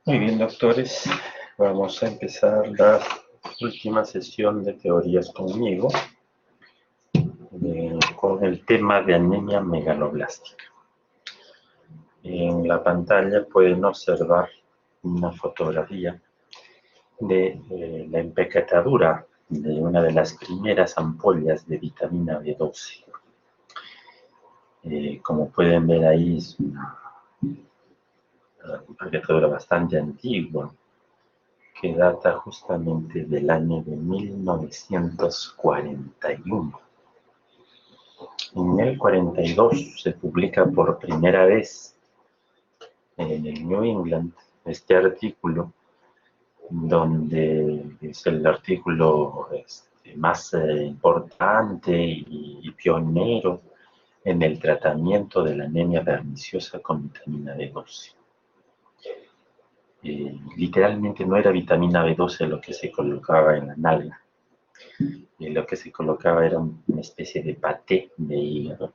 Muy bien, doctores. Vamos a empezar la última sesión de teorías conmigo con el tema de anemia megaloblástica. En la pantalla pueden observar una fotografía de la empaquetadura de una de las primeras ampollas de vitamina B12. Como pueden ver ahí, es una empaquetadura bastante antigua, que data justamente del año de 1941. En el 42 se publica por primera vez en el New England este artículo, donde es el artículo más importante y pionero en el tratamiento de la anemia perniciosa con vitamina B12. Literalmente no era vitamina B12 lo que se colocaba en la nalga. Lo que se colocaba era una especie de paté de hígado.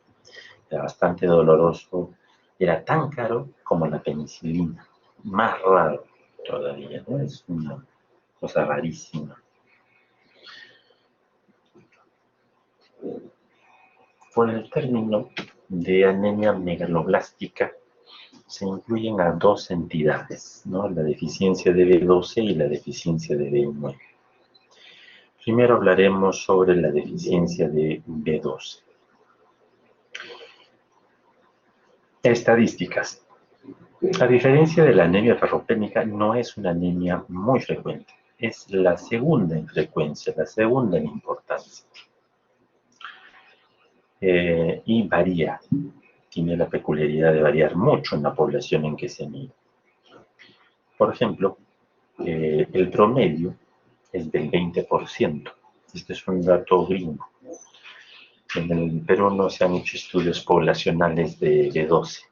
Era bastante doloroso. Era tan caro como la penicilina. Más raro todavía, ¿no? Es una cosa rarísima. Por el término de anemia megaloblástica se incluyen a dos entidades, ¿no? La deficiencia de B12 y la deficiencia de B9. Primero hablaremos sobre la deficiencia de B12. Estadísticas. A diferencia de la anemia ferropénica, no es una anemia muy frecuente. Es la segunda en frecuencia, la segunda en importancia. Y varía. Tiene la peculiaridad de variar mucho en la población en que se mide. Por ejemplo, el promedio es del 20%. Este es un dato gringo. En el Perú no se han hecho estudios poblacionales de B12,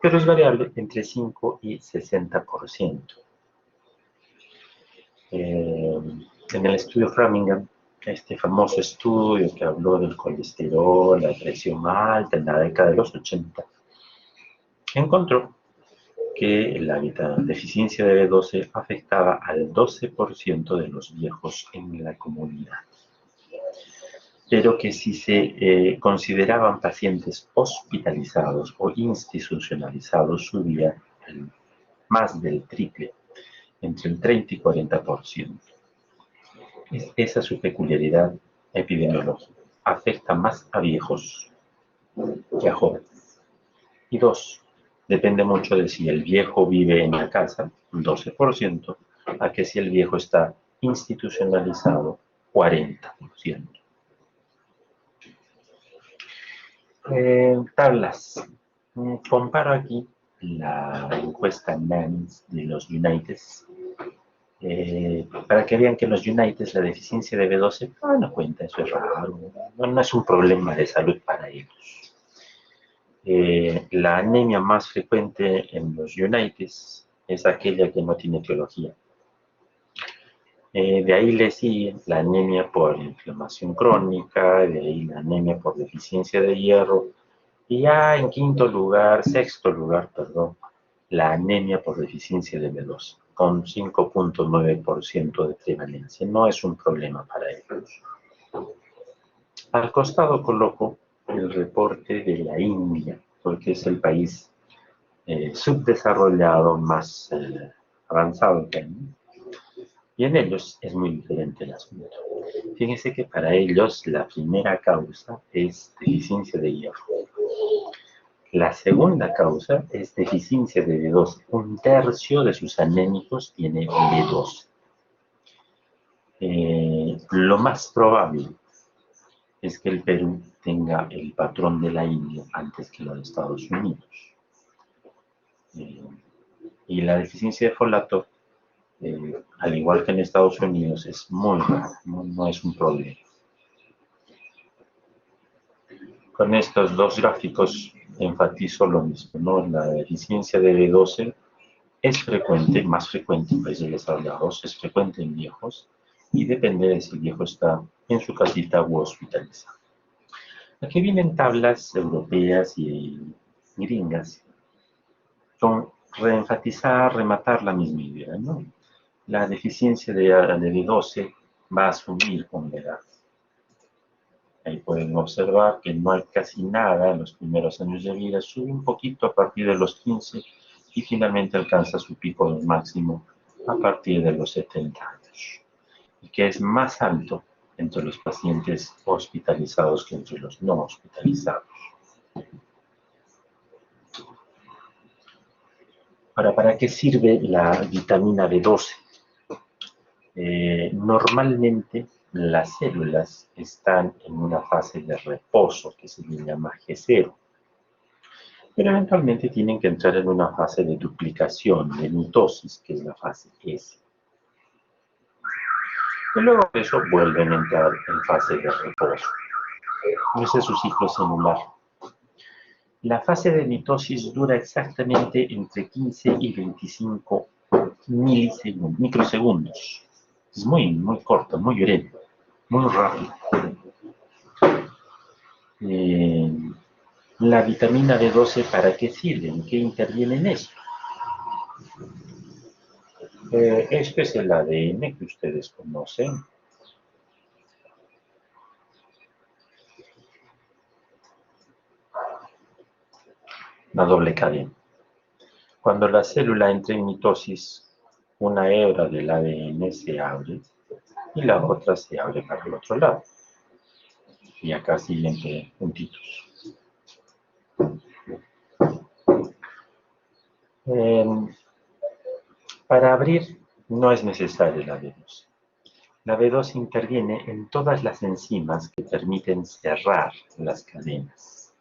pero es variable entre 5 y 60%. En el estudio Framingham, este famoso estudio que habló del colesterol, la presión alta en la década de los 80, encontró que la deficiencia de B12 afectaba al 12% de los viejos en la comunidad, pero que si se consideraban pacientes hospitalizados o institucionalizados, subía más del triple, entre el 30 y 40%. Esa es su peculiaridad epidemiológica. Afecta más a viejos que a jóvenes. Y dos, depende mucho de si el viejo vive en la casa, un 12%, a que si el viejo está institucionalizado, 40%. Tablas. Comparo aquí la encuesta NANS de los Uniteds, para que vean que en los Uniteds la deficiencia de B12 no cuenta, eso es raro, no es un problema de salud para ellos. La anemia más frecuente en los Uniteds es aquella que no tiene etiología. De ahí le sigue la anemia por inflamación crónica, de ahí la anemia por deficiencia de hierro, y ya en sexto lugar, la anemia por deficiencia de B12, con 5.9% de prevalencia. No es un problema para ellos. Al costado coloco el reporte de la India, porque es el país subdesarrollado más avanzado que hay. Y en ellos es muy diferente el asunto. Fíjense que para ellos la primera causa es deficiencia de hierro. La segunda causa es deficiencia de B12. Un tercio de sus anémicos tiene B12. Lo más probable es que el Perú tenga el patrón de la India antes que lo de Estados Unidos. Y la deficiencia de folato, al igual que en Estados Unidos, es muy rara, no es un problema. Con estos dos gráficos enfatizo lo mismo, ¿no? La deficiencia de B12 es frecuente, más frecuente en países desarrollados, es frecuente en viejos, y depende de si el viejo está en su casita u hospitalizado. Aquí vienen tablas europeas y gringas con reenfatizar, rematar la misma idea, ¿no? La deficiencia de B12 va a asumir con la edad. Ahí pueden observar que no hay casi nada en los primeros años de vida, sube un poquito a partir de los 15 y finalmente alcanza su pico máximo a partir de los 70 años. Y que es más alto entre los pacientes hospitalizados que entre los no hospitalizados. Ahora, ¿para qué sirve la vitamina B12? Normalmente las células están en una fase de reposo que se le llama G0, pero eventualmente tienen que entrar en una fase de duplicación, de mitosis, que es la fase S. Y luego de eso vuelven a entrar en fase de reposo. Ese es su ciclo celular. La fase de mitosis dura exactamente entre 15 y 25 microsegundos. Es muy corto, muy breve, muy rápido. La vitamina B12, ¿para qué sirve? ¿En qué interviene en eso? Este es el ADN que ustedes conocen. La doble cadena. Cuando la célula entra en mitosis, una hebra del ADN se abre y la otra se abre para el otro lado. Y acá siguen puntitos. Para abrir no es necesaria la B12. La B12 interviene en todas las enzimas que permiten cerrar las cadenas.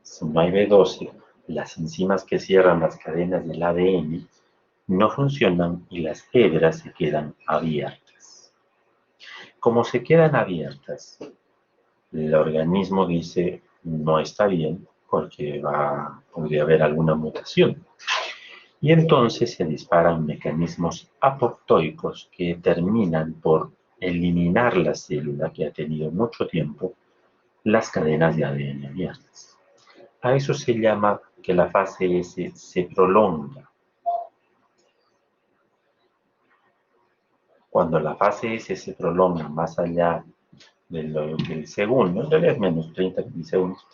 Si no hay B12, las enzimas que cierran las cadenas del ADN no funcionan y las hebras se quedan abiertas. Como se quedan abiertas, el organismo dice no está bien porque podría haber alguna mutación. Y entonces se disparan mecanismos apoptóicos que terminan por eliminar la célula que ha tenido mucho tiempo las cadenas de ADN abiertas. A eso se llama que la fase S se prolonga. Cuando la fase S se prolonga más allá del segundo, en realidad es menos 30 milisegundos,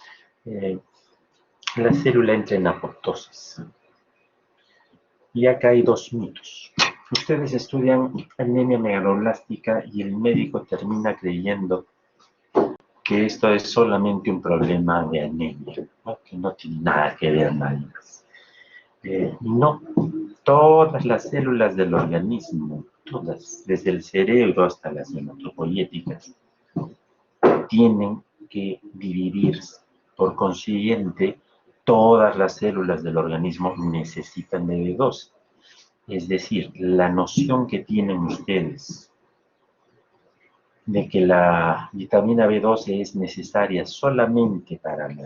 la célula entra en apoptosis. Y acá hay dos mitos. Ustedes estudian anemia megaloblástica y el médico termina creyendo que esto es solamente un problema de anemia, ¿no? Que no tiene nada que ver nadie más. No, todas las células del organismo, todas, desde el cerebro hasta las hematopoyéticas, tienen que dividirse. Por consiguiente, todas las células del organismo necesitan de B12. Es decir, la noción que tienen ustedes de que la vitamina B12 es necesaria solamente para el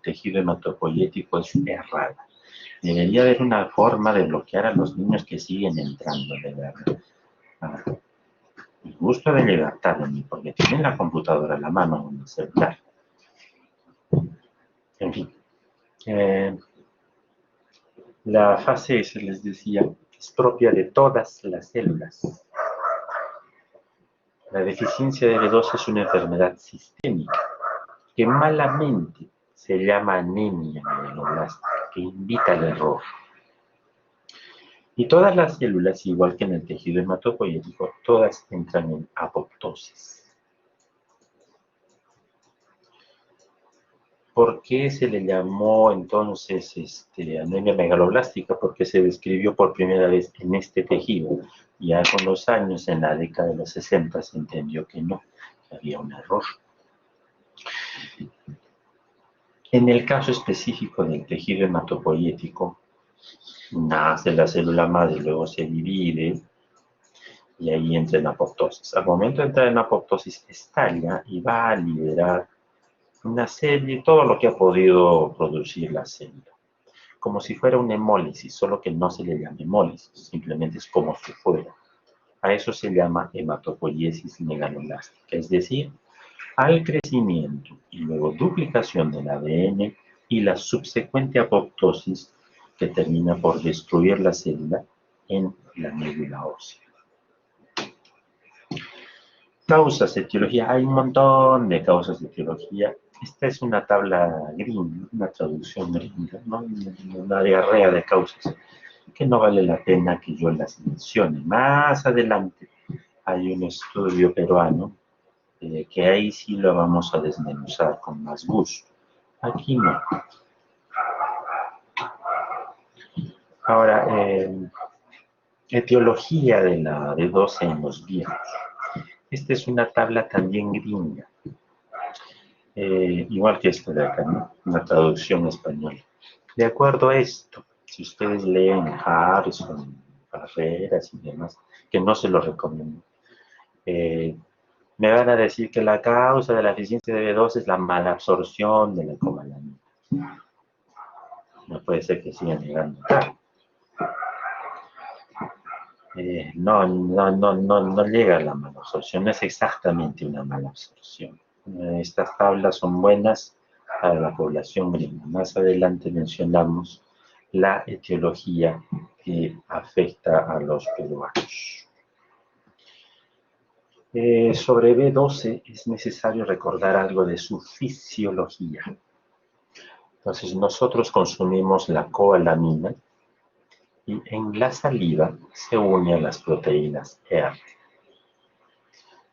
tejido hematopoyético es errada. Debería haber una forma de bloquear a los niños que siguen entrando, de verdad. El gusto de llegar tarde, porque tienen la computadora a la mano en el celular. En fin. La fase S, les decía, es propia de todas las células. La deficiencia de B12 es una enfermedad sistémica que malamente se llama anemia megaloblástica, que invita al error. Y todas las células, igual que en el tejido hematopoyético, todas entran en apoptosis. ¿Por qué se le llamó entonces anemia megaloblástica? Porque se describió por primera vez en este tejido. Ya con los años, en la década de los 60, se entendió que no, que había un error. En el caso específico del tejido hematopoyético, nace la célula madre y luego se divide y ahí entra en apoptosis. Al momento de entrar en apoptosis, estalla y va a liberar una serie, todo lo que ha podido producir la célula. Como si fuera una hemólisis, solo que no se le llama hemólisis, simplemente es como si fuera. A eso se llama hematopoiesis megaloblástica, es decir, al crecimiento y luego duplicación del ADN y la subsecuente apoptosis que termina por destruir la célula en la médula ósea. Causas de etiología. Hay un montón de causas de etiología. Esta es una tabla gringa, una traducción gringa, ¿no? Una diarrea de causas que no vale la pena que yo las mencione. Más adelante hay un estudio peruano que ahí sí lo vamos a desmenuzar con más gusto. Aquí no. Ahora, etiología de la D12 en los viejos. Esta es una tabla también gringa. Igual que esta de acá, ¿no? Una traducción española. De acuerdo a esto, si ustedes leen Harrison, Barreras y demás, que no se lo recomiendo, me van a decir que la causa de la deficiencia de B12 es la mala absorción de la cobalamina. No puede ser que sigan negando. No llega a la mala absorción, no es exactamente una mala absorción. Estas tablas son buenas para la población gringa. Más adelante mencionamos la etiología que afecta a los peruanos. Sobre B12 es necesario recordar algo de su fisiología. Entonces nosotros consumimos la cobalamina y en la saliva se une a las proteínas R.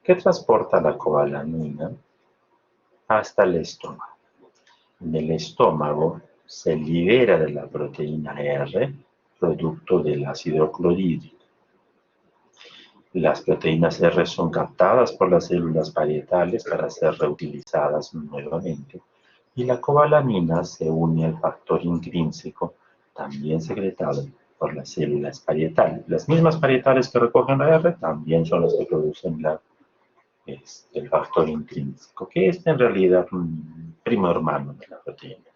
¿Qué transporta la cobalamina? Hasta el estómago. En el estómago se libera de la proteína R, producto del ácido clorhídrico. Las proteínas R son captadas por las células parietales para ser reutilizadas nuevamente. Y la cobalamina se une al factor intrínseco, también secretado por las células parietales. Las mismas parietales que recogen la R también son las que producen el factor intrínseco, que es en realidad un primo hermano de la proteína.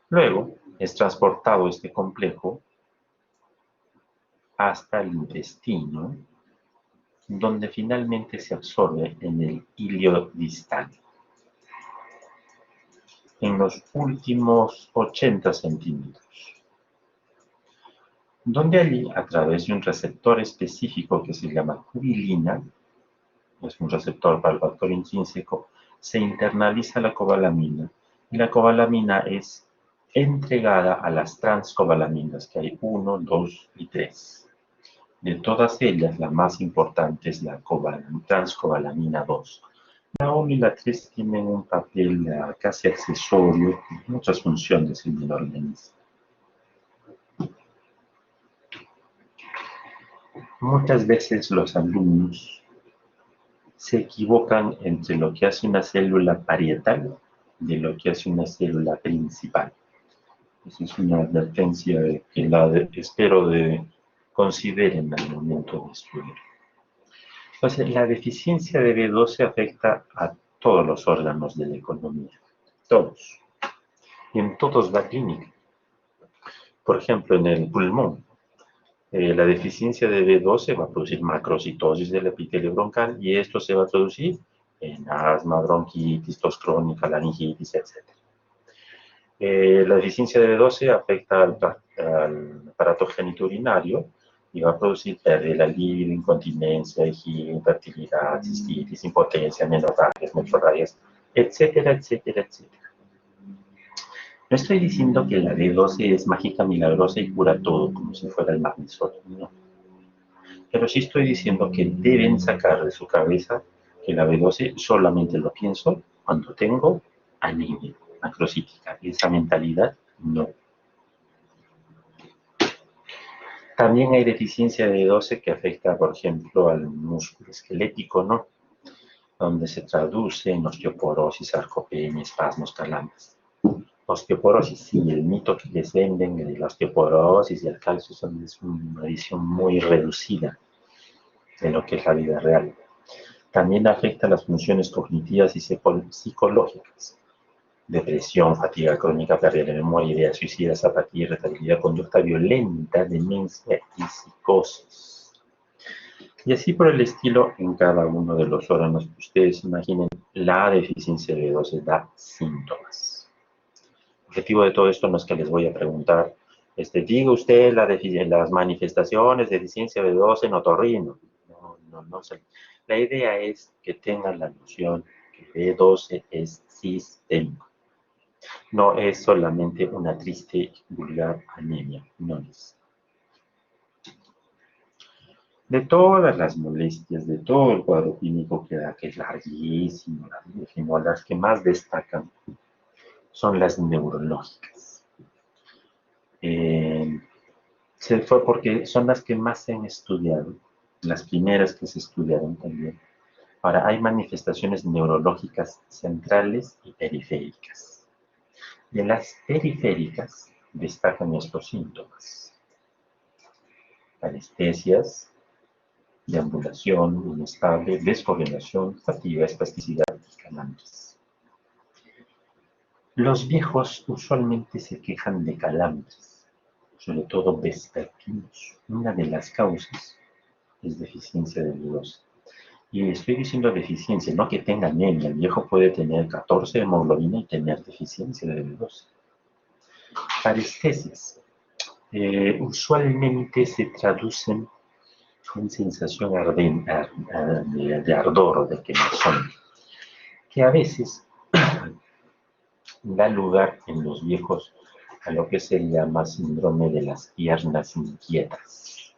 Luego es transportado este complejo hasta el intestino, donde finalmente se absorbe en el hilio distal. En los últimos 80 centímetros, donde allí, a través de un receptor específico que se llama cubilina, es un receptor para el factor intrínseco, se internaliza la cobalamina, y la cobalamina es entregada a las transcobalaminas, que hay 1, 2 y 3. De todas ellas, la más importante es la transcobalamina 2. La 1 y la 3 tienen un papel casi accesorio en muchas funciones en el organismo. Muchas veces los alumnos se equivocan entre lo que hace una célula parietal de lo que hace una célula principal. Esa es una advertencia que espero consideren al momento de estudiar. Entonces, la deficiencia de B12 afecta a todos los órganos de la economía, todos. Y en todos va clínica. Por ejemplo, en el pulmón, la deficiencia de B12 va a producir macrocitosis del epitelio broncal y esto se va a traducir en asma, bronquitis, tos crónica, laringitis, etc. La deficiencia de B12 afecta al aparato genitourinario y va a producir pérdida de la libido, incontinencia, vejiga, infertilidad, cistitis, impotencia, menorragias, metrorragias, etcétera, etcétera, etcétera. No estoy diciendo que la B12 es mágica, milagrosa y cura todo, como si fuera el magnesol, no. Pero sí estoy diciendo que deben sacar de su cabeza que la B12 solamente lo pienso cuando tengo anemia macrocítica. Y esa mentalidad, no. También hay deficiencia de B12 que afecta, por ejemplo, al músculo esquelético, ¿no? Donde se traduce en osteoporosis, sarcopenia, espasmos, calambres. Osteoporosis, sí, el mito que les venden de la osteoporosis y el calcio es una visión muy reducida de lo que es la vida real. También afecta las funciones cognitivas y psicológicas. Depresión, fatiga crónica, pérdida de memoria, ideas suicidas, apatía, irritabilidad, conducta violenta, demencia y psicosis. Y así por el estilo en cada uno de los órganos que ustedes imaginen, la deficiencia de B12 da síntomas. objetivo de todo esto no es que les voy a preguntar, diga usted las manifestaciones de deficiencia B12 en otorrino. No, no, no sé. La idea es que tengan la noción que B12 es sistémico. No es solamente una triste y vulgar anemia, no es. De todas las molestias, de todo el cuadro clínico que da, que es larguísimo, larguísimo, las que más destacan son las neurológicas. Se fue porque son las que más se han estudiado, las primeras que se estudiaron también. Ahora, hay manifestaciones neurológicas centrales y periféricas. De las periféricas destacan estos síntomas: parestesias, deambulación inestable, descoordinación, fatiga, espasticidad y calambres. Los viejos usualmente se quejan de calambres, sobre todo vespertinos. Una de las causas es deficiencia de B12. Y estoy diciendo deficiencia, no que tenga anemia. El viejo puede tener 14 de hemoglobina y tener deficiencia de B12. Parestesias. Usualmente se traducen con sensación de ardor o de quemazón, que a veces da lugar en los viejos a lo que se llama síndrome de las piernas inquietas.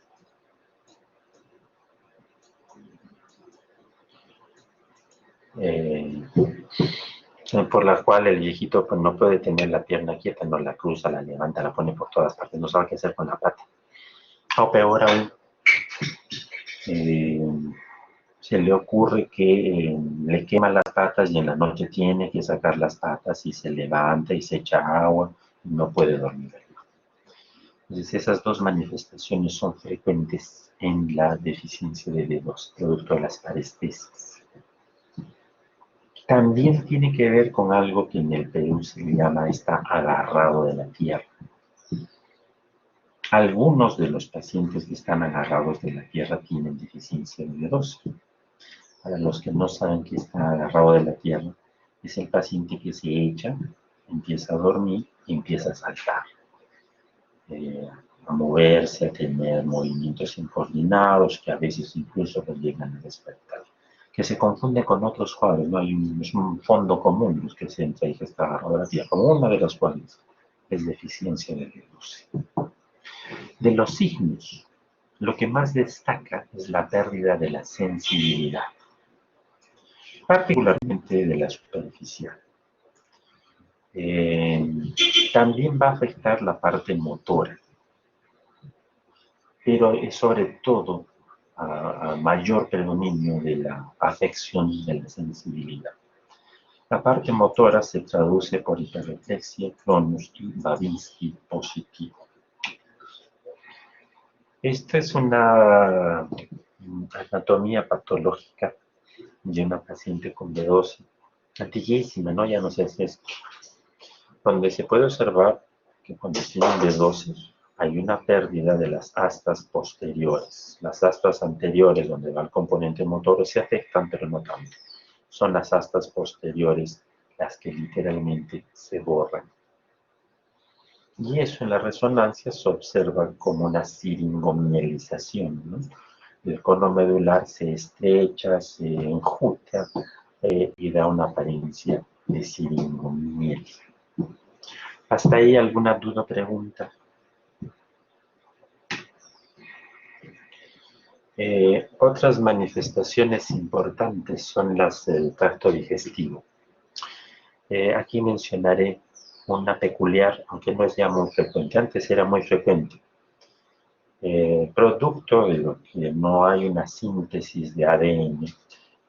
Por la cual el viejito pues, no puede tener la pierna quieta, no la cruza, la levanta, la pone por todas partes, no sabe qué hacer con la pata. O peor aún, se le ocurre que le quema las patas y en la noche tiene que sacar las patas y se levanta y se echa agua y no puede dormir. Entonces esas dos manifestaciones son frecuentes en la deficiencia de B2, producto de las parestesias. También tiene que ver con algo que en el Perú se le llama está agarrado de la tierra. Algunos de los pacientes que están agarrados de la tierra tienen deficiencia de B12. Para los que no saben que está agarrado de la tierra, es el paciente que se echa, empieza a dormir y empieza a saltar, a moverse, a tener movimientos incoordinados que a veces incluso lo llegan a despertar, que se confunde con otros cuadros, ¿no? Es un fondo común los que se entra y que está agarrado de la tierra, como una de las cuales es deficiencia de B12. De los signos, lo que más destaca es la pérdida de la sensibilidad, particularmente de la superficial. También va a afectar la parte motora, pero es sobre todo a mayor predominio de la afección de la sensibilidad. La parte motora se traduce por hiperreflexia, Cronowski, Babinski positivo. Esta es una anatomía patológica de una paciente con B12, antiguísima, ¿no? Ya no sé si es, donde se puede observar que cuando tienen B12 hay una pérdida de las astas posteriores. Las astas anteriores, donde va el componente motor, se afectan, pero no tanto. Son las astas posteriores las que literalmente se borran. Y eso en la resonancia se observa como una siringomielización, ¿no? El cono medular se estrecha, se enjuta y da una apariencia de siringomiel. ¿Hasta ahí alguna duda o pregunta? Otras manifestaciones importantes son las del tracto digestivo. Aquí mencionaré una peculiar, aunque no es ya muy frecuente, antes era muy frecuente. Producto de lo que no hay una síntesis de ADN,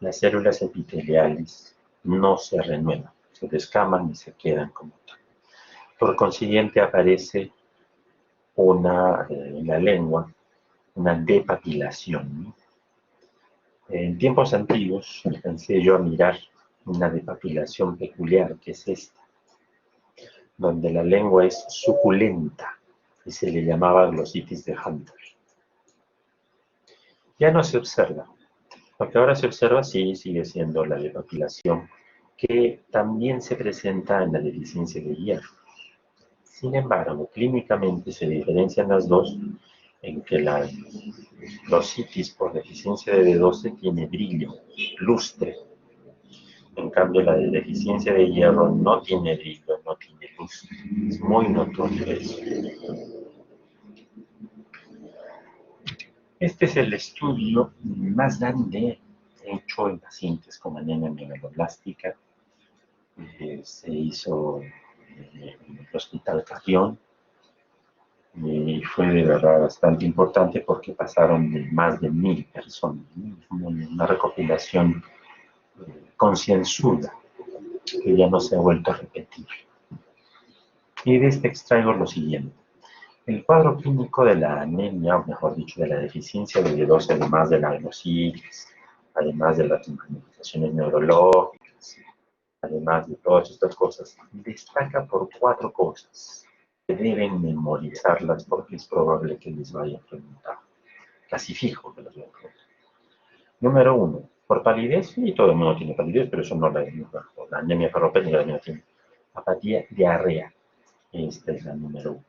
las células epiteliales no se renuevan, se descaman y se quedan como tal. Por consiguiente aparece en la lengua, una depapilación, ¿no? En tiempos antiguos alcancé yo a mirar una depapilación peculiar, que es esta, donde la lengua es suculenta y se le llamaba glositis de Hunter. Ya no se observa. Lo que ahora se observa sí sigue siendo la depapilación, que también se presenta en la deficiencia de hierro. Sin embargo, clínicamente se diferencian las dos en que la bursitis por deficiencia de B12 tiene brillo, lustre. En cambio, la de deficiencia de hierro no tiene brillo, no tiene luz. Es muy notorio eso. Este es el estudio más grande hecho en pacientes con anemia megaloblástica. Se hizo en el Hospital Carrión y fue de verdad bastante importante porque pasaron de más de 1000 personas. Una recopilación concienzuda que ya no se ha vuelto a repetir. Y de este extraigo lo siguiente. El cuadro clínico de la anemia, o mejor dicho, de la deficiencia de B12, además de la adenositis, además de las manifestaciones neurológicas, además de todas estas cosas, destaca por 4 cosas que deben memorizarlas porque es probable que les vaya a preguntar. Casi fijo que las voy a preguntar. Número 1, por palidez, y todo el mundo tiene palidez, pero eso no la anemia ferropénica también tiene. Apatía, diarrea. Esta es la número 1.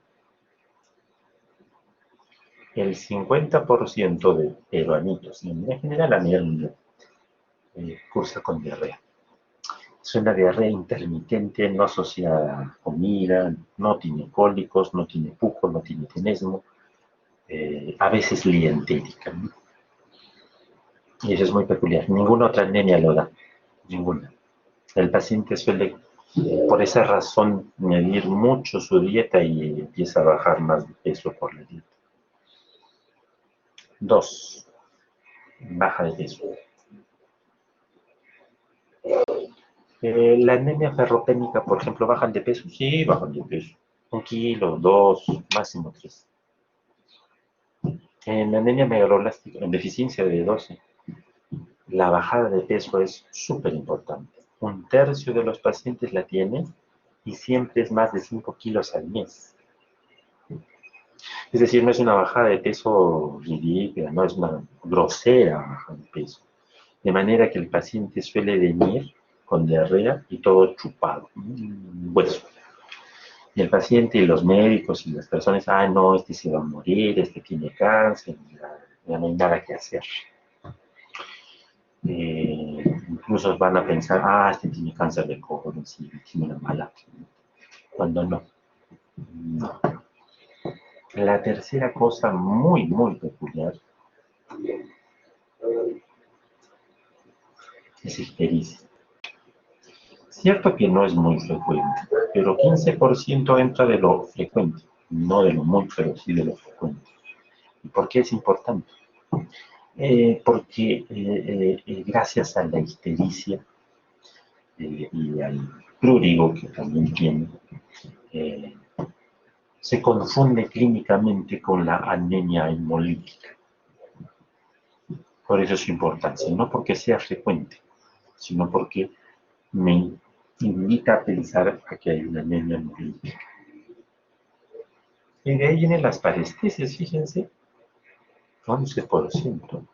El 50% de peruanitos, y en general a nivel mundial, cursa con diarrea. Es una diarrea intermitente, no asociada a comida, no tiene cólicos, no tiene pujo, no tiene tenesmo, a veces lientética, ¿no? Y eso es muy peculiar. Ninguna otra anemia lo da, ninguna. El paciente suele, por esa razón, medir mucho su dieta y empieza a bajar más de peso por la dieta. 2, baja de peso. La anemia ferropénica, por ejemplo, ¿bajan de peso? Sí, bajan de peso. 1 kilo, 2, máximo 3. En la anemia megaloblástica, en deficiencia de B12, la bajada de peso es súper importante. 1/3 de los pacientes la tienen y siempre es más de 5 kilos al mes. Es decir, no es una bajada de peso ridícula, no es una grosera bajada de peso. De manera que el paciente suele venir con diarrea y todo chupado, un hueso. Y el paciente y los médicos y las personas, no, este se va a morir, este tiene cáncer, ya no hay nada que hacer. Incluso van a pensar, este tiene cáncer de colon, sí, tiene una mala, cuando no. No. La tercera cosa muy, muy peculiar es ictericia. Cierto que no es muy frecuente, pero 15% entra de lo frecuente, no de lo muy, pero sí de lo frecuente. ¿Y por qué es importante? Porque gracias a la ictericia y al prurigo que también tiene, se confunde clínicamente con la anemia hemolítica. Por eso es su importancia, no porque sea frecuente, sino porque me invita a pensar a que hay una anemia hemolítica. Y de ahí vienen las parestesias, fíjense, 11%.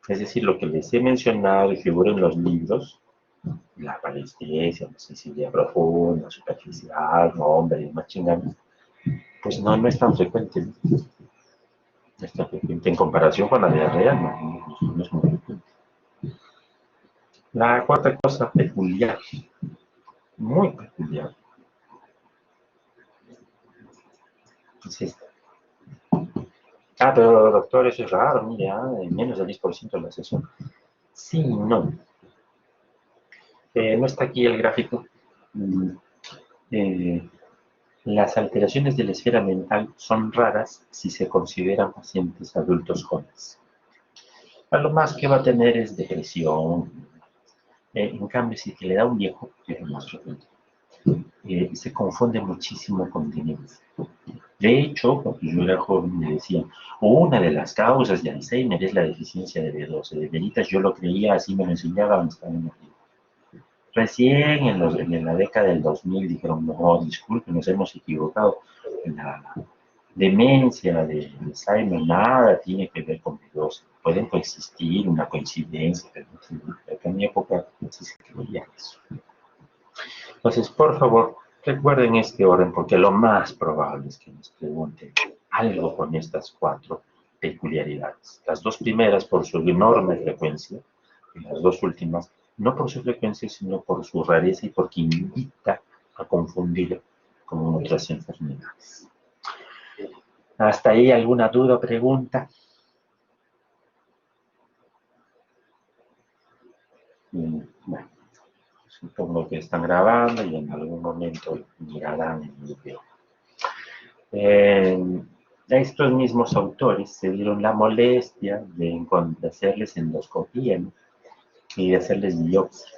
Es decir, lo que les he mencionado y figura en los libros, la parestesia, la sensibilidad profunda, superficial, hombre, más chingada, pues no es tan frecuente. No es tan frecuente. En comparación con la diarrea, no es muy frecuente. La cuarta cosa peculiar, muy peculiar, es esta. Pero doctor, eso es raro, mire, menos del 10% de la sesión. Sí y no. No está aquí el gráfico. Eh, las alteraciones de la esfera mental son raras si se consideran pacientes adultos jóvenes. A lo más que va a tener es depresión. En cambio, si le da un viejo, que es lo más frecuente, se confunde muchísimo con demencia. De hecho, cuando yo era joven me decían, una de las causas de Alzheimer es la deficiencia de B12. De veritas yo lo creía, así me lo enseñaban, estaba en el libro. Recién en la década del 2000 dijeron, no, disculpen, nos hemos equivocado. La demencia de Alzheimer nada tiene que ver con B12. Pueden coexistir, una coincidencia, pero en mi época sí se creía eso. Entonces, por favor, Recuerden este orden porque lo más probable es que nos pregunten algo con estas 4 peculiaridades. Las 2 primeras por su enorme frecuencia y las 2 últimas no por su frecuencia sino por su rareza y porque invita a confundir con otras enfermedades. ¿Hasta ahí alguna duda o pregunta? Bueno, supongo que están grabando y en algún momento mirarán el video. Estos mismos autores se dieron la molestia de hacerles endoscopía, ¿no? Y de hacerles biopsia.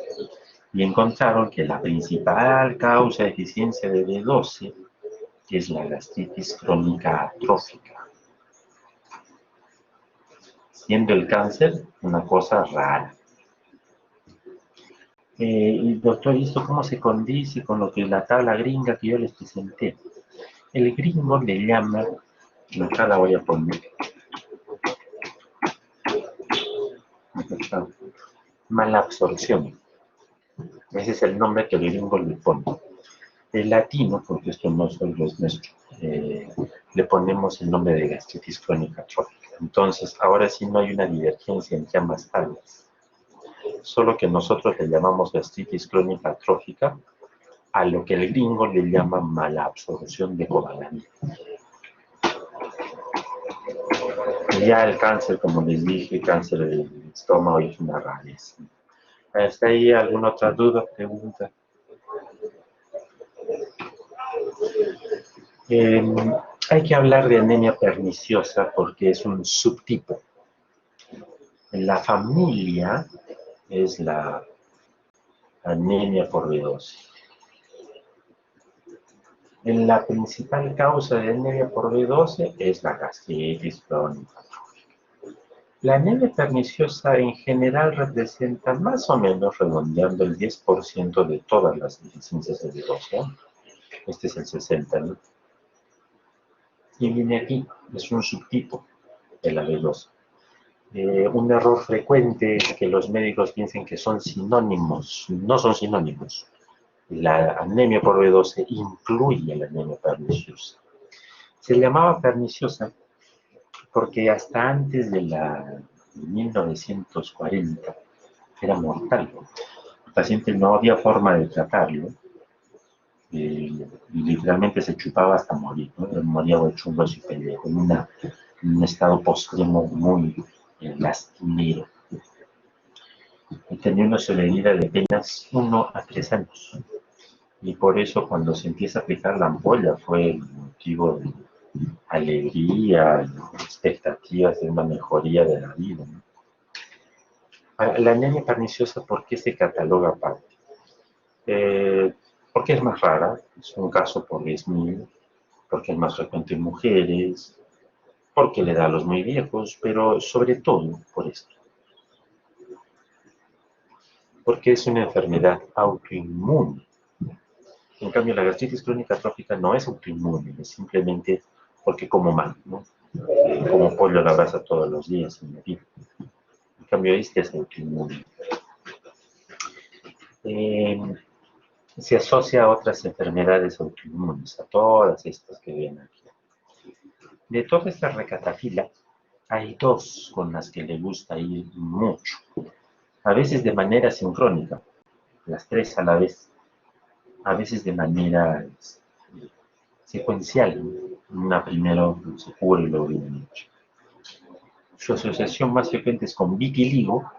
Y encontraron que la principal causa de deficiencia de B12 es la gastritis crónica atrófica, siendo el cáncer una cosa rara. Y doctor, ¿y esto cómo se condice con lo que la tabla gringa que yo les presenté? El gringo le llama, acá la voy a poner, malabsorción. Ese es el nombre que el gringo le pone. El latino, porque esto no solo es nuestro, le ponemos el nombre de gastritis crónica atrófica. Entonces, ahora sí no hay una divergencia entre ambas tablas. Solo que nosotros le llamamos gastritis crónica atrófica a lo que el gringo le llama malabsorción de cobalamina. Ya el cáncer, como les dije, cáncer del estómago es una rareza. ¿Hasta ahí alguna otra duda, pregunta? Hay que hablar de anemia perniciosa porque es un subtipo. La familia es la anemia por B12. La principal causa de anemia por B12 es la gastritis crónica. La anemia perniciosa en general representa más o menos, redondeando, el 10% de todas las deficiencias de B12. Este es el 60%, ¿no? Y viene aquí, es un subtipo de la B12. Un error frecuente es que los médicos piensen que son sinónimos. No son sinónimos. La anemia por B12 incluye la anemia perniciosa. Se llamaba perniciosa porque hasta antes de 1940 era mortal. El paciente no había forma de tratarlo y literalmente se chupaba hasta morir, ¿no? Moría hecho un hueso y pellejo, en un estado postremo muy lastimero. Y tenía una sobrevida de apenas 1 a 3 años. Y por eso cuando se empieza a aplicar la ampolla fue motivo de alegría, expectativas de una mejoría de la vida, ¿no? La anemia perniciosa, ¿por qué se cataloga aparte? Porque es más rara, es un caso por 10.000, porque es más frecuente en mujeres, porque le da a los muy viejos, pero sobre todo por esto. Porque es una enfermedad autoinmune. En cambio, la gastritis crónica atrófica no es autoinmune, es simplemente porque como mal, ¿no? Como pollo a la brasa todos los días en mi vida. En cambio, este es autoinmune. Se asocia a otras enfermedades autoinmunes, a todas estas que ven aquí. De toda esta recatafila, hay 2 con las que le gusta ir mucho, a veces de manera sincrónica, las 3 a la vez, a veces de manera secuencial, una primero se cubre y luego viene mucho. Su asociación más frecuente es con vitiligo,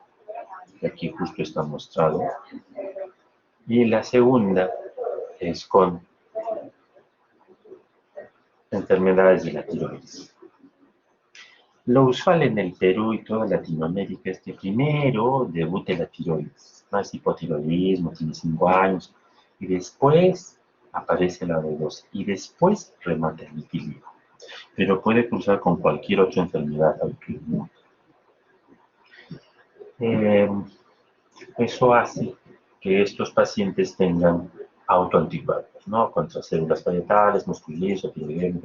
que aquí justo está mostrado, y la segunda es con enfermedades de la tiroides. Lo usual en el Perú y toda Latinoamérica es que primero debute la tiroides, más hipotiroidismo, tiene 5 años, y después aparece la B12, y después remata el vitiligo. Pero puede cruzar con cualquier otra enfermedad autoinmune. Eso hace que estos pacientes tengan autoanticuerpos, ¿no? Contra células parietales, musculizo, tiroideo,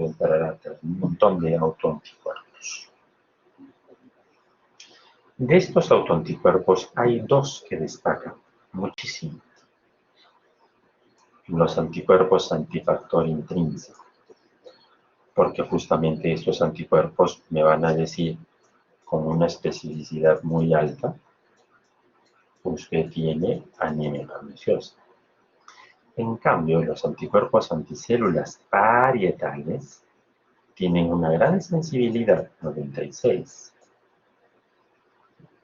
un montón de autoanticuerpos. De estos autoanticuerpos hay 2 que destacan muchísimo. los anticuerpos antifactor intrínseco, porque justamente estos anticuerpos me van a decir con una especificidad muy alta, usted tiene anemia perniciosa. En cambio, los anticuerpos anticélulas parietales tienen una gran sensibilidad, 96,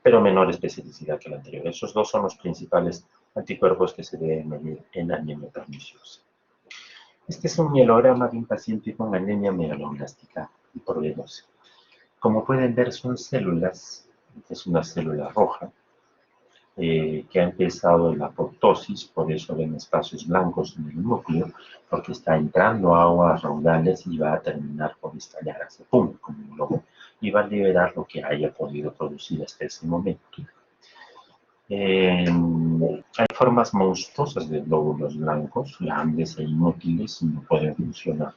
pero menor especificidad que la anterior. Esos dos son los principales anticuerpos que se deben medir en anemia perniciosa. Este es un mielograma de un paciente con anemia megaloblástica por B12. Como pueden ver, son células, es una célula roja, que ha empezado la apoptosis, por eso ven espacios blancos en el núcleo, porque está entrando agua a raudales y va a terminar por estallar hacia pum, como un globo, y va a liberar lo que haya podido producir hasta ese momento. Hay formas monstruosas de glóbulos blancos, grandes e inútiles, y no pueden funcionar.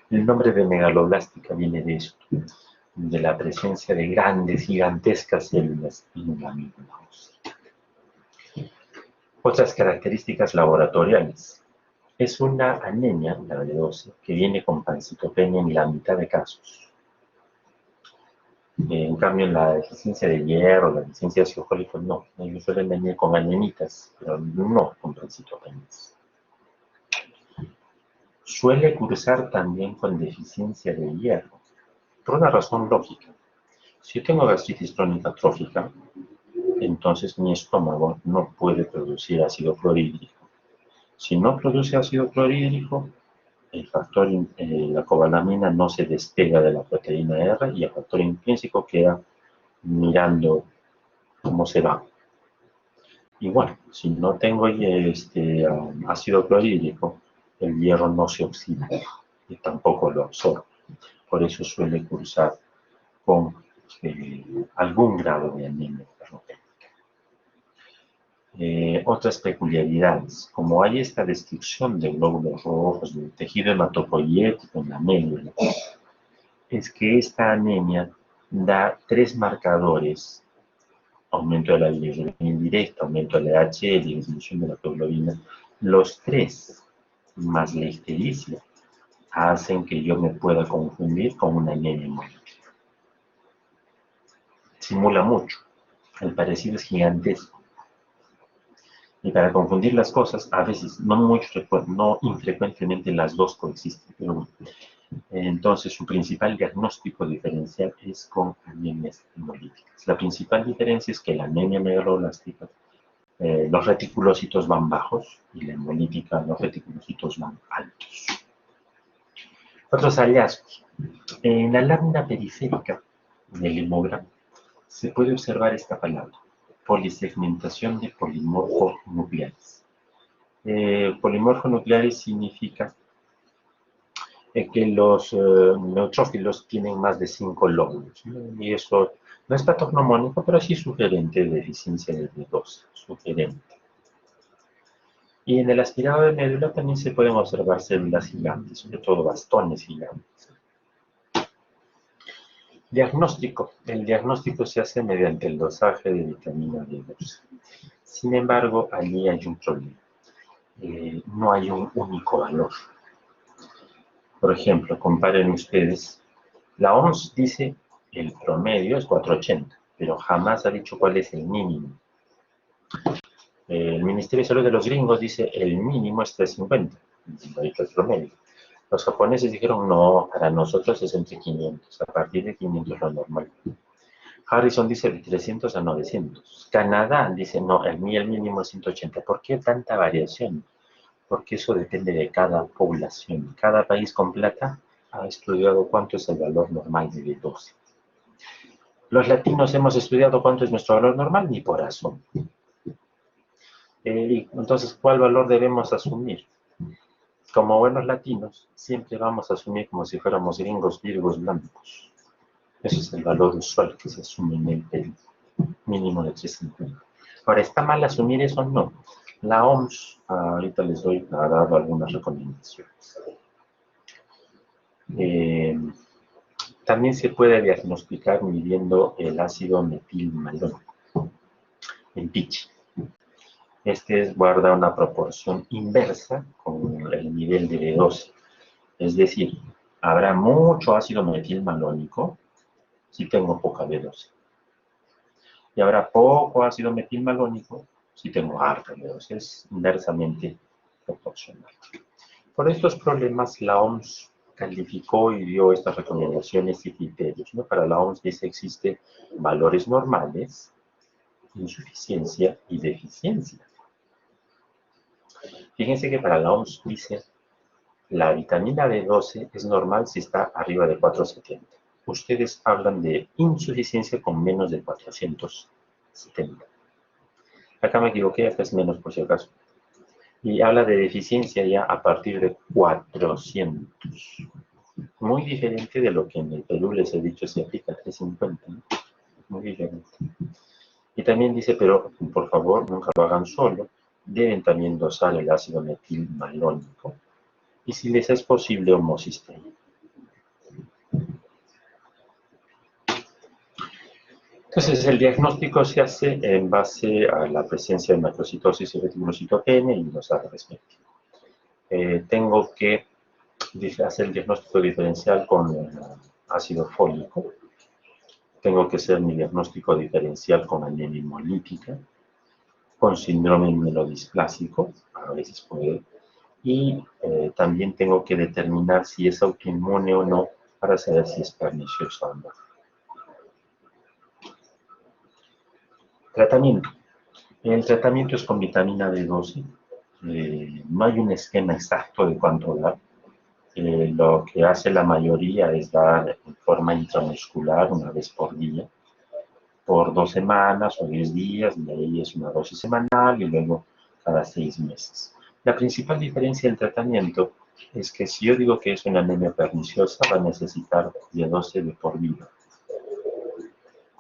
El nombre de megaloblástica viene de esto, de la presencia de grandes, gigantescas células en la médula ósea. Otras características laboratoriales. Es una anemia, la B12, que viene con pancitopenia en la mitad de casos. En cambio, en la deficiencia de hierro, la deficiencia de ácido fólico, no. Ellos suelen venir con anemitas, pero no con pancitopenias. Suele cursar también con deficiencia de hierro, por una razón lógica. Si yo tengo gastritis crónica trófica, entonces mi estómago no puede producir ácido clorhídrico. Si no produce ácido clorhídrico, la cobalamina no se despega de la proteína R y el factor intrínseco queda mirando cómo se va. Igual, si no tengo ácido clorhídrico, el hierro no se oxida y tampoco lo absorbe. Por eso suele cursar con algún grado de anemia ferropénica. Otras peculiaridades, como hay esta destrucción de glóbulos rojos, del tejido hematopoyético en la médula, es que esta anemia da 3 marcadores: aumento de la bilirrubina indirecta, aumento de la HL y disminución de la hemoglobina. Los 3, más la ictericia, hacen que yo me pueda confundir con una anemia hemolítica. Simula mucho, el parecido es gigantesco. Y para confundir las cosas, a veces, no infrecuentemente las dos coexisten, pero bueno. Entonces, su principal diagnóstico diferencial es con anemias hemolíticas. La principal diferencia es que la anemia megaloblástica, los reticulocitos van bajos y la hemolítica, los reticulocitos van altos. Otros hallazgos. En la lámina periférica del hemograma se puede observar esta palabra: polisegmentación de polimorfonucleares. Polimorfonucleares significa que los neutrófilos tienen más de 5 lóbulos, ¿no? Y eso no es patognomónico, pero sí sugerente de deficiencia de B12, sugerente. Y en el aspirado de médula también se pueden observar células gigantes, sobre todo bastones gigantes. Diagnóstico. El diagnóstico se hace mediante el dosaje de vitamina B12. Sin embargo, allí hay un problema. No hay un único valor. Por ejemplo, comparen ustedes, la OMS dice el promedio es 480, pero jamás ha dicho cuál es el mínimo. El Ministerio de Salud de los gringos dice el mínimo es 350, no ha dicho el promedio. Los japoneses dijeron no, para nosotros es entre 500, a partir de 500 es lo normal. Harrison dice de 300 a 900. Canadá dice no, el mínimo es 180. ¿Por qué tanta variación? Porque eso depende de cada población. Cada país con plata ha estudiado cuánto es el valor normal de B12. Los latinos hemos estudiado cuánto es nuestro valor normal, ni por asomo. Entonces, ¿cuál valor debemos asumir? Como buenos latinos, siempre vamos a asumir como si fuéramos gringos, virgos, blancos. Ese es el valor usual que se asume en el Perú, mínimo de 350. Ahora, ¿está mal asumir eso? No. La OMS, ahorita les ha dado algunas recomendaciones. También se puede diagnosticar midiendo el ácido metilmalónico en pitch. guarda una proporción inversa con el nivel de B12. Es decir, habrá mucho ácido metilmalónico si tengo poca B12. Y habrá poco ácido metilmalónico si tengo harta B12. Es inversamente proporcional. Por estos problemas, la OMS calificó y dio estas recomendaciones y criterios, ¿no? Para la OMS dice que existen valores normales, insuficiencia y deficiencia. Fíjense que para la OMS dice la vitamina B12 es normal si está arriba de 470. Ustedes hablan de insuficiencia con menos de 470. Acá me equivoqué, acá es menos por si acaso. Y habla de deficiencia ya a partir de 400. Muy diferente de lo que en el Perú les he dicho se aplica 350. ¿No? Muy diferente. Y también dice, pero por favor nunca lo hagan solo. Deben también dosar el ácido metilmalónico. Y si les es posible, homocisteína. Entonces, el diagnóstico se hace en base a la presencia de macrocitosis y reticulocitopenia y los respectivos. Tengo que hacer el diagnóstico diferencial con ácido fólico. Tengo que hacer mi diagnóstico diferencial con anemia hemolítica, con síndrome mielodisplásico, a veces puede, y también tengo que determinar si es autoinmune o no para saber si es pernicioso o no. Tratamiento. El tratamiento es con vitamina B12. No hay un esquema exacto de cuánto dar. Lo que hace la mayoría es dar en forma intramuscular una vez por día, por 2 semanas o 10 días, y ahí es una dosis semanal y luego cada 6 meses. La principal diferencia del tratamiento es que si yo digo que es una anemia perniciosa, va a necesitar de 12 de por vida.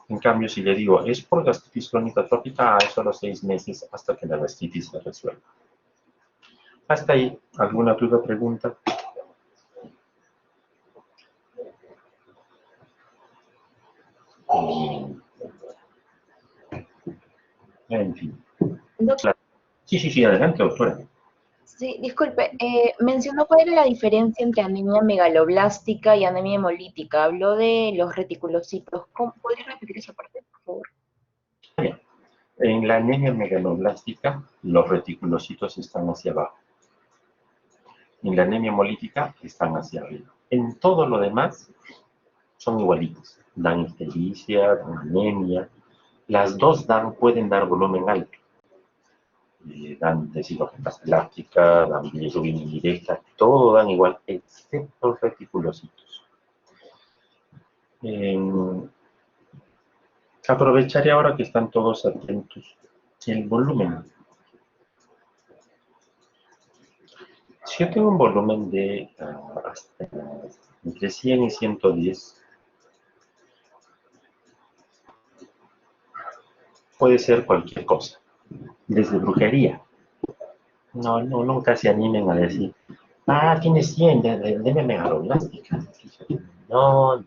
En cambio, si le digo, es por gastritis crónica trópica, es solo 6 meses hasta que la gastritis se resuelva. Hasta ahí, ¿alguna duda, pregunta? En fin. Sí, adelante, doctora. Sí, disculpe, mencionó cuál era la diferencia entre anemia megaloblástica y anemia hemolítica. Habló de los reticulocitos. ¿Podría repetir esa parte, por favor? Bien. En la anemia megaloblástica, los reticulocitos están hacia abajo. En la anemia hemolítica, están hacia arriba. En todo lo demás, son igualitos. Dan ictericia, dan anemia. Las dos pueden dar volumen alto. Dan deshidrogenasa láctica, dan bilirrubina indirecta, todo dan igual, excepto reticulocitos. Aprovecharé ahora que están todos atentos el volumen. Si yo tengo un volumen de hasta entre 100 y 110, puede ser cualquier cosa, desde brujería. No, nunca se animen a decir, tiene 100, deme megaloblástica. No,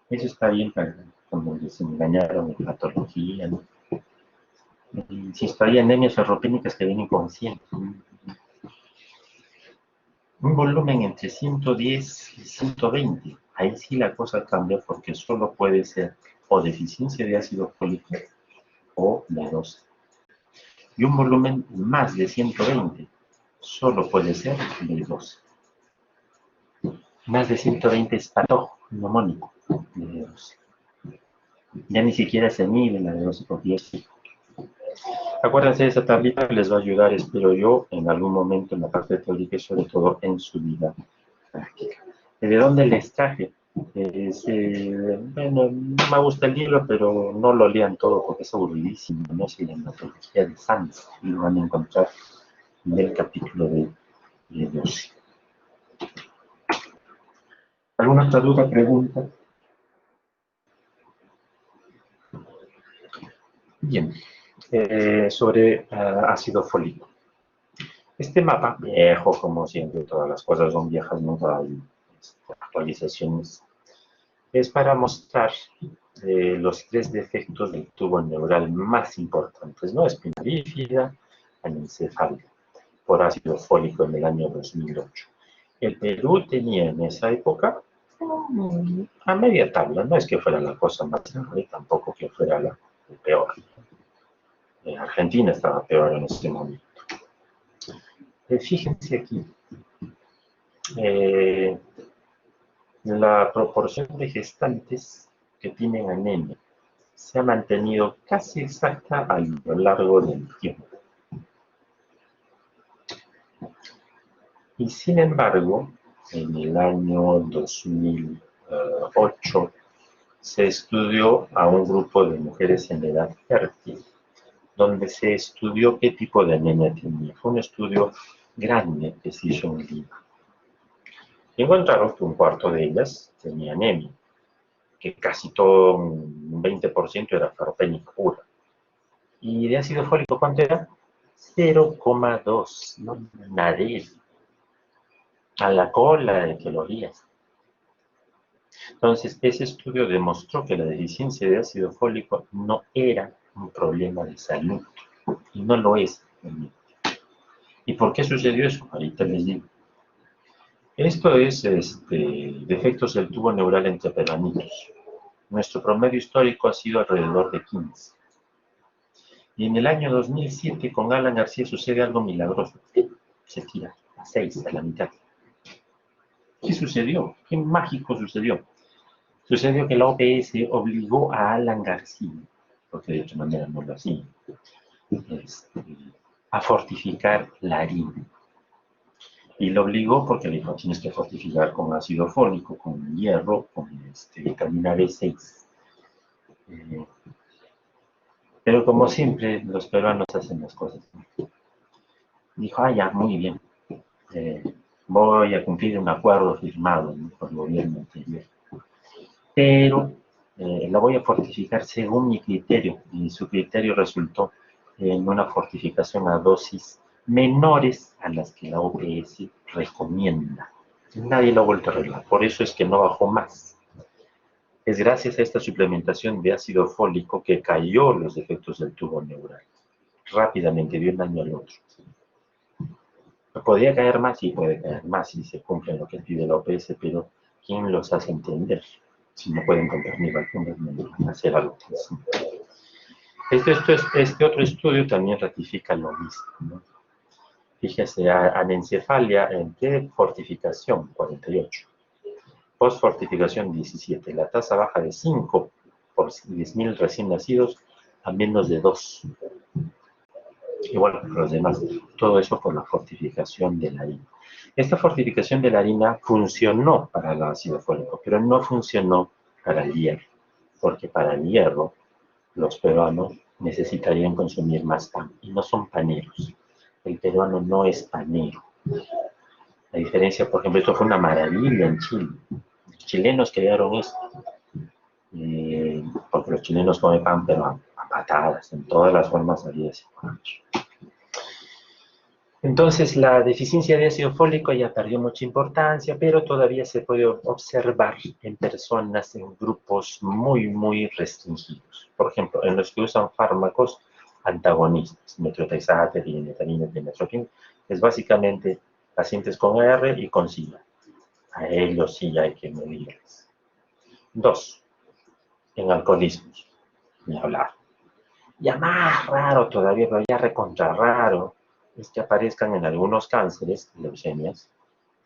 eso está bien para como les engañaron en patología, ¿no? Y si hay anemias ferropénicas que vienen con 100. Un volumen entre 110 y 120. Ahí sí la cosa cambia porque solo puede ser o deficiencia de ácido fólico o B12. Y un volumen más de 120 solo puede ser B12. Más de 120 es patógeno neumónico de B12. Ya ni siquiera se mide la B12 porque es. Acuérdense de esa tablita que les va a ayudar, espero yo, en algún momento en la parte teórica y sobre todo en su vida práctica. ¿De dónde les traje? Bueno, no me gusta el libro, pero no lo lean todo porque es aburridísimo, no sé, la hematología de Sanz, y lo van a encontrar en el capítulo de 12. ¿Alguna otra duda, pregunta? Bien, sobre ácido fólico. Este mapa, viejo como siempre, todas las cosas son viejas, nunca hay actualizaciones, es para mostrar los 3 defectos del tubo neural más importantes, ¿no? Espina bífida, anencefalia, por ácido fólico en el año 2008. El Perú tenía en esa época a media tabla, no es que fuera la cosa más grave, tampoco que fuera la peor. Argentina estaba peor en ese momento. Fíjense aquí, la proporción de gestantes que tienen anemia se ha mantenido casi exacta a lo largo del tiempo. Y sin embargo, en el año 2008 se estudió a un grupo de mujeres en edad fértil, donde se estudió qué tipo de anemia tenía. Fue un estudio grande que se hizo en Lima. Y encontraron que un cuarto de ellas tenía anemia, que casi todo, un 20% era ferropénica pura. ¿Y de ácido fólico cuánto era? 0,2, no, nadie. A la cola de calorías. Entonces, ese estudio demostró que la deficiencia de ácido fólico no era un problema de salud, y no lo es. ¿Y por qué sucedió eso? Ahorita les digo. Esto es defectos del tubo neural entre peruanitos. Nuestro promedio histórico ha sido alrededor de 15. Y en el año 2007 con Alan García sucede algo milagroso. Se tira a 6, a la mitad. ¿Qué sucedió? ¿Qué mágico sucedió? Sucedió que la OPS obligó a Alan García, porque de otra manera no lo hacía, a fortificar la harina. Y lo obligó porque le dijo, tienes que fortificar con ácido fólico, con hierro, con vitamina B6. Pero como siempre, los peruanos hacen las cosas. Dijo, ya, muy bien. Voy a cumplir un acuerdo firmado, ¿no?, por el gobierno anterior. Pero la voy a fortificar según mi criterio. Y su criterio resultó en una fortificación a dosis menores a las que la OPS recomienda. Nadie lo ha vuelto a arreglar. Por eso es que no bajó más. Es gracias a esta suplementación de ácido fólico que cayó los defectos del tubo neural. Rápidamente, de un año al otro. ¿Podría caer más? Sí, puede caer más si se cumple lo que pide la OPS, pero ¿quién los hace entender? Si no pueden comprar ni vacunas ni hacer algo así. Este otro estudio también ratifica lo mismo, ¿no? Fíjese, anencefalia en pre-fortificación, 48. Post-fortificación, 17. La tasa baja de 5 por 10.000 recién nacidos a menos de 2. Igual que los demás, todo eso por la fortificación de la harina. Esta fortificación de la harina funcionó para el ácido fólico, pero no funcionó para el hierro, porque para el hierro los peruanos necesitarían consumir más pan, y no son paneros. El peruano no es panero. La diferencia, por ejemplo, esto fue una maravilla en Chile. Los chilenos crearon esto, porque los chilenos comen pan, pero a patadas, en todas las formas había ese pan. Entonces, la deficiencia de ácido fólico ya perdió mucha importancia, pero todavía se puede observar en personas en grupos muy, muy restringidos. Por ejemplo, en los que usan fármacos antagonistas, metrotexate, dimetamina, dimetropin, es básicamente pacientes con AR y con SIDA. A ellos sí hay que medirles. 2. En alcoholismos, ni hablar. Ya más raro todavía, pero ya recontra raro, es que aparezcan en algunos cánceres, leucemias,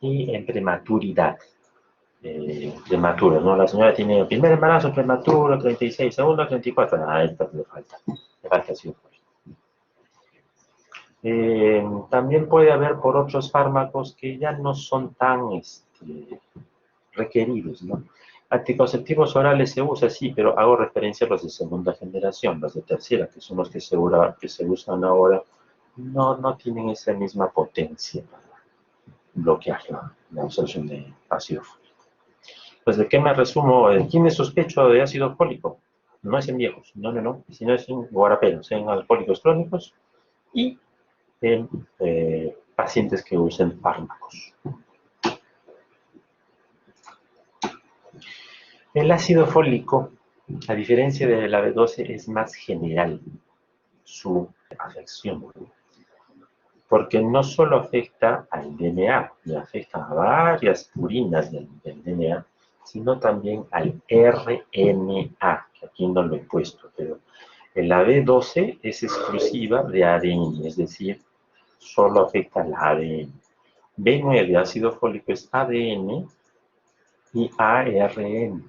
y en prematuridad. Prematuros, ¿no? La señora tiene el primer embarazo prematuro, 36, segundo, 34, esto le falta ácido fólico. También puede haber por otros fármacos que ya no son tan requeridos, ¿no? Anticonceptivos orales se usa, sí, pero hago referencia a los de segunda generación. Los de tercera, que son los que se usan ahora, no tienen esa misma potencia para bloquear la absorción de ácido fólico. Pues, ¿de qué me resumo? ¿Quién es sospecho de ácido fólico? No es en viejos, no, sino es en guaraperos, en alcohólicos crónicos y en pacientes que usen fármacos. El ácido fólico A diferencia de la B12 es más general su afección, porque no solo afecta al DNA, le afecta a varias purinas del DNA, sino también al RNA, que aquí no lo he puesto, pero la B12 es exclusiva de ADN, es decir, solo afecta al ADN. B9, ácido fólico, es ADN y ARN.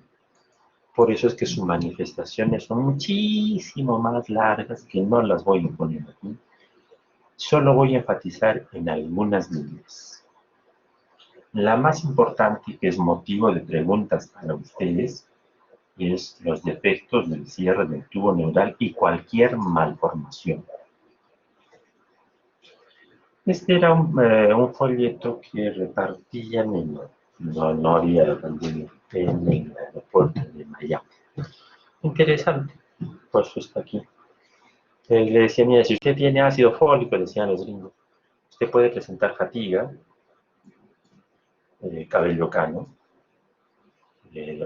Por eso es que sus manifestaciones son muchísimo más largas, que no las voy a poner aquí. Solo voy a enfatizar en algunas líneas. La más importante, que es motivo de preguntas para ustedes, es los defectos del cierre del tubo neural y cualquier malformación. Este era un folleto que repartían no había pandemia, en el aeropuerto de Miami. Interesante, por eso está aquí. Le decía, mira, si usted tiene ácido fólico, decían los gringos, usted puede presentar fatiga, cabello cano,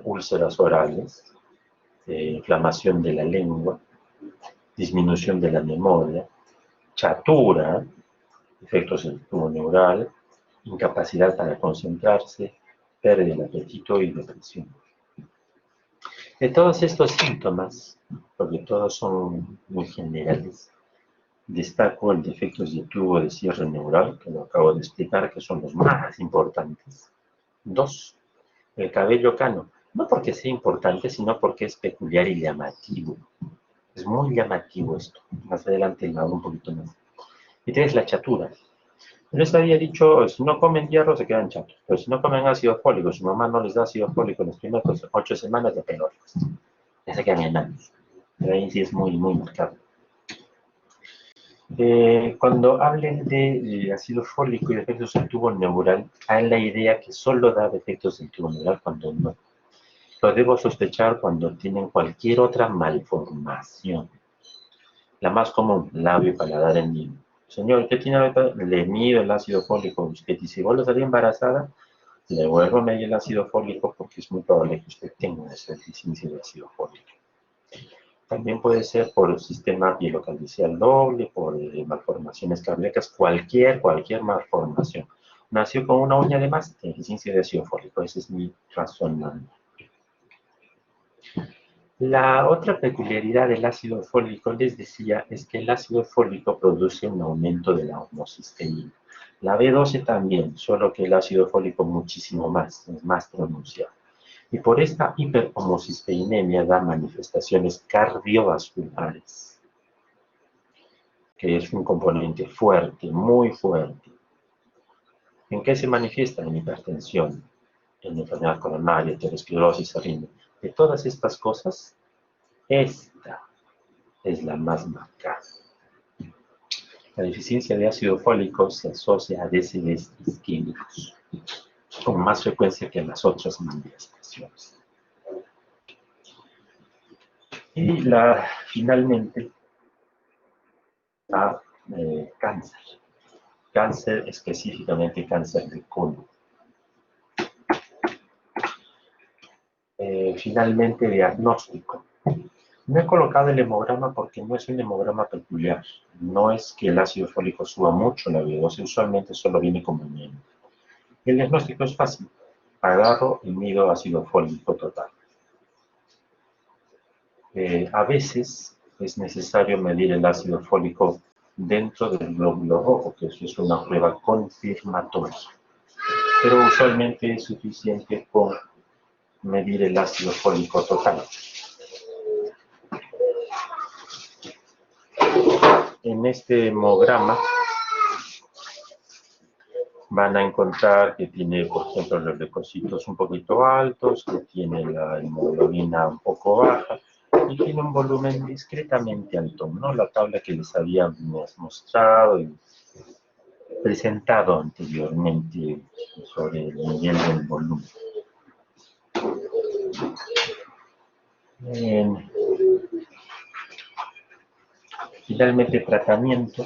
úlceras orales, inflamación de la lengua, disminución de la memoria, chatura, efectos del tubo neural, incapacidad para concentrarse, pérdida del apetito y depresión. De todos estos síntomas, porque todos son muy generales, destaco el defectos de tubo de cierre neural, que lo acabo de explicar, que son los más importantes. 2. El cabello cano. No porque sea importante, sino porque es peculiar y llamativo. Es muy llamativo esto. Más adelante lo hago un poquito más. Y 3. La chatura. Yo les había dicho, si no comen hierro se quedan chatos, pero si no comen ácido fólico, si mamá no les da ácido fólico en las primeras 8 semanas, de peor. Ya se quedan enanos. Pero ahí sí es muy, muy marcado. Cuando hablen de ácido fólico y defectos del tubo neural, hay la idea que solo da defectos del tubo neural cuando no. Lo debo sospechar cuando tienen cualquier otra malformación. La más común, labio y paladar en niño. Señor, ¿usted tiene le mido el ácido fólico? Usted dice, ¿vuelve a salir embarazada? Le vuelvo a medir el ácido fólico porque es muy probable que usted tenga esa deficiencia de ácido fólico. También puede ser por el sistema bielocalicial doble, por malformaciones cardíacas, cualquier malformación. Nació con una uña de más, deficiencia de ácido fólico. Ese es mi razonamiento. La otra peculiaridad del ácido fólico, les decía, es que el ácido fólico produce un aumento de la homocisteína. La B12 también, solo que el ácido fólico muchísimo más, es más pronunciado. Y por esta hiperhomocisteinemia da manifestaciones cardiovasculares, que es un componente fuerte, muy fuerte. ¿En qué se manifiesta? En hipertensión, en enfermedad coronaria, aterosclerosis, arritmia. De todas estas cosas, esta es la más marcada. La deficiencia de ácido fólico se asocia a déciles isquémicos, con más frecuencia que las otras manifestaciones. Y finalmente, a cáncer. Cáncer, específicamente cáncer de colon. Finalmente, diagnóstico. No he colocado el hemograma porque no es un hemograma peculiar. No es que el ácido fólico suba mucho la B12, usualmente solo viene como anemia. El diagnóstico es fácil. Agarro y mido ácido fólico total. A veces es necesario medir el ácido fólico dentro del glóbulo rojo, que eso es una prueba confirmatoria. Pero usualmente es suficiente con medir el ácido fólico total. En este hemograma van a encontrar que tiene, por ejemplo, los leucocitos un poquito altos, que tiene la hemoglobina un poco baja y tiene un volumen discretamente alto, ¿no? La tabla que les habíamos mostrado y presentado anteriormente sobre el nivel del volumen. Finalmente, tratamiento.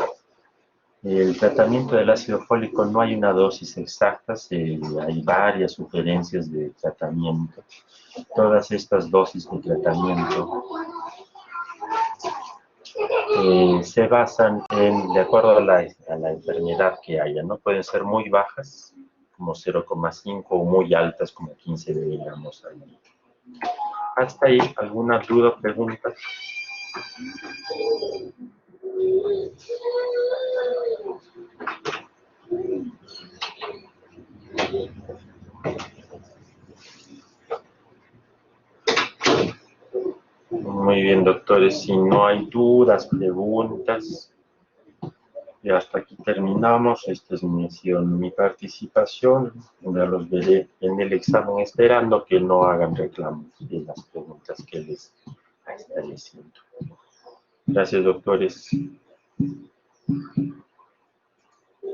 El tratamiento del ácido fólico no hay una dosis exacta, hay varias sugerencias de tratamiento. Todas estas dosis de tratamiento se basan de acuerdo a la enfermedad que haya, ¿no? Pueden ser muy bajas, como 0,5, o muy altas, como 15 miligramos al día. ¿Hasta ahí alguna duda o pregunta? Muy bien, doctores, si no hay dudas, preguntas, y hasta aquí terminamos. Esta es mi participación. Ya los veré en el examen, esperando que no hagan reclamos de las preguntas que les estaré haciendo. Gracias, doctores.